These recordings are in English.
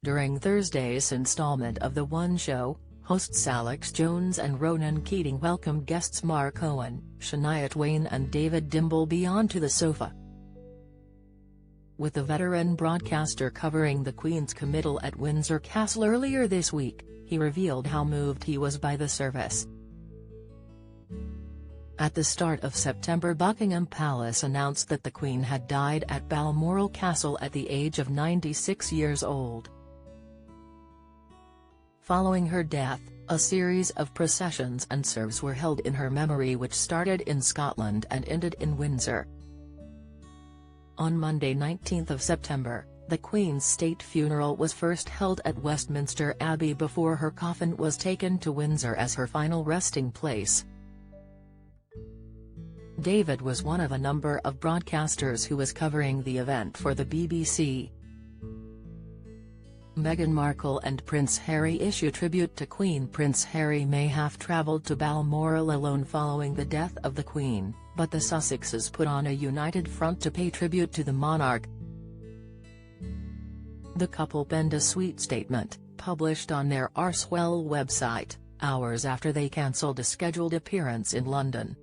During Thursday's installment of The One Show, hosts Alex Jones and Ronan Keating welcomed guests Mark Owen, Shania Twain and David Dimbleby onto the sofa. With the veteran broadcaster covering the Queen's committal at Windsor Castle earlier this week, he revealed how moved he was by the service. At the start of September, Buckingham Palace announced that the Queen had died at Balmoral Castle at the age of 96 years old. Following her death, a series of processions and serves were held in her memory, which started in Scotland and ended in Windsor. On Monday 19th of September, the Queen's state funeral was first held at Westminster Abbey before her coffin was taken to Windsor as her final resting place. David was one of a number of broadcasters who was covering the event for the BBC. Meghan Markle and Prince Harry issue tribute to Queen. Prince Harry may have travelled to Balmoral alone following the death of the Queen, but the Sussexes put on a united front to pay tribute to the monarch. The couple penned a sweet statement, published on their Arswell website, hours after they cancelled a scheduled appearance in London.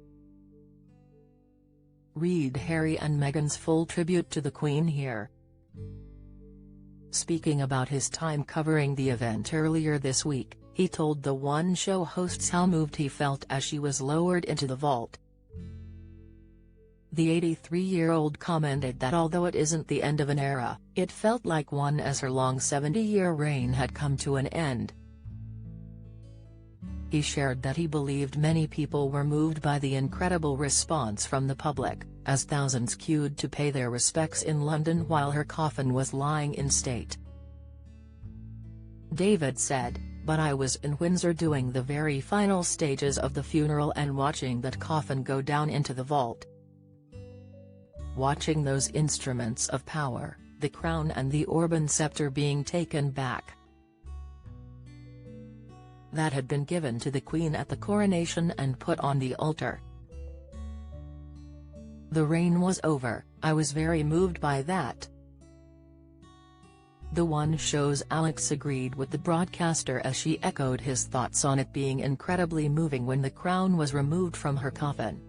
Read Harry and Meghan's full tribute to the Queen here. Speaking about his time covering the event earlier this week, he told The One Show hosts how moved he felt as she was lowered into the vault. The 83-year-old commented that although it isn't the end of an era, it felt like one, as her long 70-year reign had come to an end. He shared that he believed many people were moved by the incredible response from the public, as thousands queued to pay their respects in London while her coffin was lying in state. David said, "But I was in Windsor doing the very final stages of the funeral and watching that coffin go down into the vault. Watching those instruments of power, the crown and the orb and scepter being taken back. That had been given to the Queen at the coronation and put on the altar. The reign was over. I was very moved by that." The One Show's Alex agreed with the broadcaster as she echoed his thoughts on it being incredibly moving when the crown was removed from her coffin.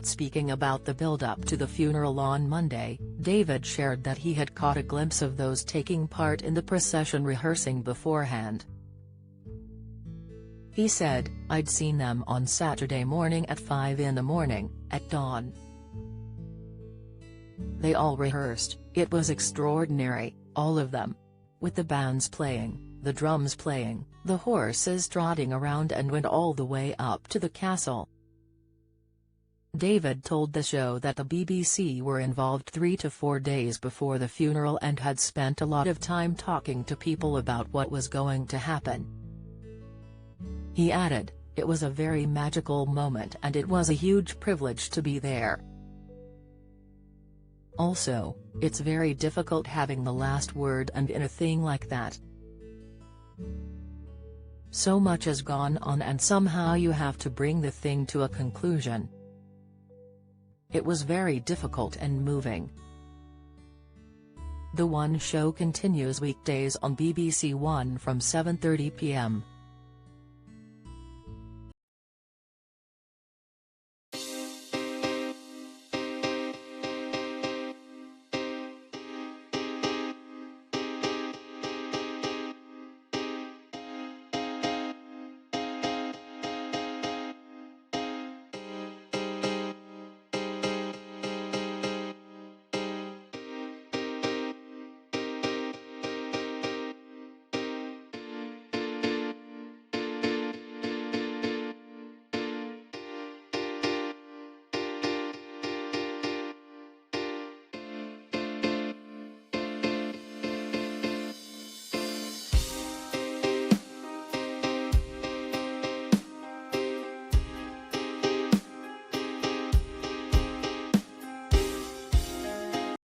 Speaking about the build-up to the funeral on Monday, David shared that he had caught a glimpse of those taking part in the procession rehearsing beforehand. He said, "I'd seen them on Saturday morning at 5 in the morning, at dawn. They all rehearsed. It was extraordinary, all of them. With the bands playing, the drums playing, the horses trotting around, and went all the way up to the castle." David told the show that the BBC were involved 3 to 4 days before the funeral and had spent a lot of time talking to people about what was going to happen. He added, "It was a very magical moment and it was a huge privilege to be there. Also, it's very difficult having the last word and in a thing like that. So much has gone on and somehow you have to bring the thing to a conclusion. It was very difficult and moving." The One Show continues weekdays on BBC One from 7:30 p.m.